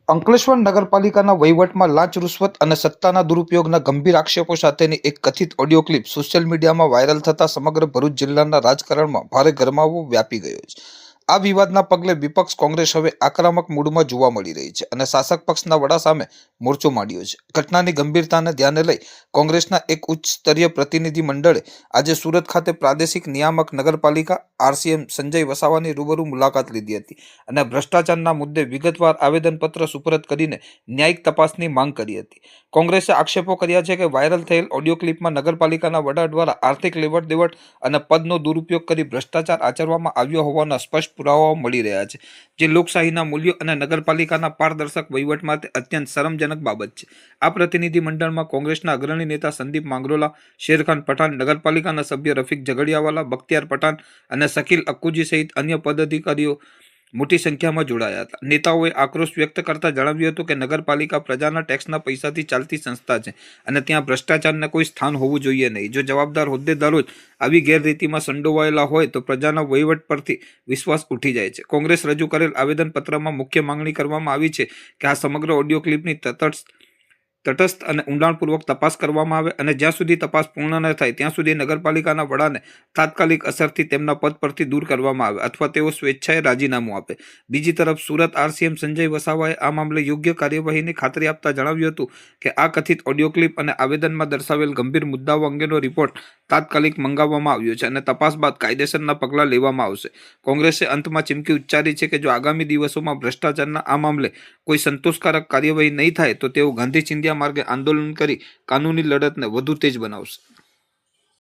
અંકલેશ્વર નગરપાલિકાના વહીવટમાં લાંચ રૂશ્વત અને સત્તાના દુરુપયોગના ગંભીર આક્ષેપો સાથેની એક કથિત ઓડિયો ક્લિપ સોશિયલ મીડિયામાં વાયરલ થતા સમગ્ર ભરૂચ જિલ્લાના રાજકારણમાં ભારે ગરમાવો વ્યાપી ગયો છે। આ વિવાદના પગલે વિપક્ષ કોંગ્રેસ હવે આક્રમક મૂડમાં જોવા મળી રહી છે અને શાસક પક્ષના વડા સામે મોરચો માંડ્યો છે। ઘટનાની ગંભીરતાને ધ્યાને લઈ કોંગ્રેસના એક ઉચ્ચ સ્તરીય પ્રતિનિધિ મંડળે આજે સુરત ખાતે પ્રાદેશિક નિયામક નગરપાલિકા આરસીએમ સંજય વસાવાની રૂબરૂ મુલાકાત લીધી હતી અને ભ્રષ્ટાચારના મુદ્દે વિગતવાર આવેદનપત્ર સુપરત કરીને ન્યાયિક તપાસની માંગ કરી હતી। કોંગ્રેસે આક્ષેપો કર્યા છે કે વાયરલ થયેલ ઓડિયો ક્લિપમાં નગરપાલિકાના વડા દ્વારા આર્થિક લેવડ દેવડ અને પદનો દુરુપયોગ કરી ભ્રષ્ટાચાર આચરવામાં આવ્યો હોવાના સ્પષ્ટ પુરાવાઓ મળી રહ્યા છે, જે લોકશાહીના મૂલ્યો અને નગરપાલિકાના પારદર્શક વહીવટ માટે અત્યંત શરમજનક બાબત છે। આ પ્રતિનિધિ મંડળમાં કોંગ્રેસના અગ્રણી નેતા સંદીપ માંગરોલા, શેરખાન પઠાણ, નગરપાલિકાના સભ્ય રફીક ઝઘડિયાવાલા, બખ્તિયાર પઠાણ અને શકીલ અક્કુજી સહિત અન્ય પદાધિકારીઓ મોટી સંખ્યામાં જોડાયા હતા। નેતાઓએ આક્રોશ વ્યક્ત કરતા જણાવ્યું હતું કે નગરપાલિકા પ્રજાના ટેક્સના પૈસાથી ચાલતી સંસ્થા છે અને ત્યાં ભ્રષ્ટાચારને કોઈ સ્થાન હોવું જોઈએ નહીં। જો જવાબદાર હોદ્દેદારો જ આવી ગેરરીતિમાં સંડોવાયેલા હોય તો પ્રજાના વહીવટ પરથી વિશ્વાસ ઉઠી જાય છે। કોંગ્રેસ રજૂ કરેલ આવેદનપત્રમાં મુખ્ય માંગણી કરવામાં આવી છે કે આ સમગ્ર ઓડિયો ક્લિપની તટસ્થ અને ઊંડાણપૂર્વક તપાસ કરવામાં આવે અને જ્યાં સુધી તપાસ પૂર્ણ ન થાય ત્યાં સુધી નગરપાલિકાના વડાને તાત્કાલિક અસરથી તેમના પદ પરથી દૂર કરવામાં આવે અથવા તેઓ સ્વેચ્છાએ રાજીનામું આપે। બીજી તરફ સુરત આરસીએમ સંજય વસાવાએ આ મામલે યોગ્ય કાર્યવાહીની ખાતરી આપતા જણાવ્યું હતું કે આ કથિત ઓડિયો ક્લિપ અને આવેદનમાં દર્શાવેલ ગંભીર મુદ્દાઓ અંગેનો રિપોર્ટ તાત્કાલિક મંગાવવામાં આવ્યો છે અને તપાસ બાદ કાયદેસરના પગલાં લેવામાં આવશે। કોંગ્રેસે અંતમાં ચીમકી ઉચ્ચારી છે કે જો આગામી દિવસોમાં ભ્રષ્ટાચારના આ મામલે કોઈ સંતોષકારક કાર્યવાહી નહીં થાય તો તેઓ ગાંધી ચિંધ્યા માર્ગે આંદોલન કરી કાનૂની લડતને વધુ તેજ બનાવશે।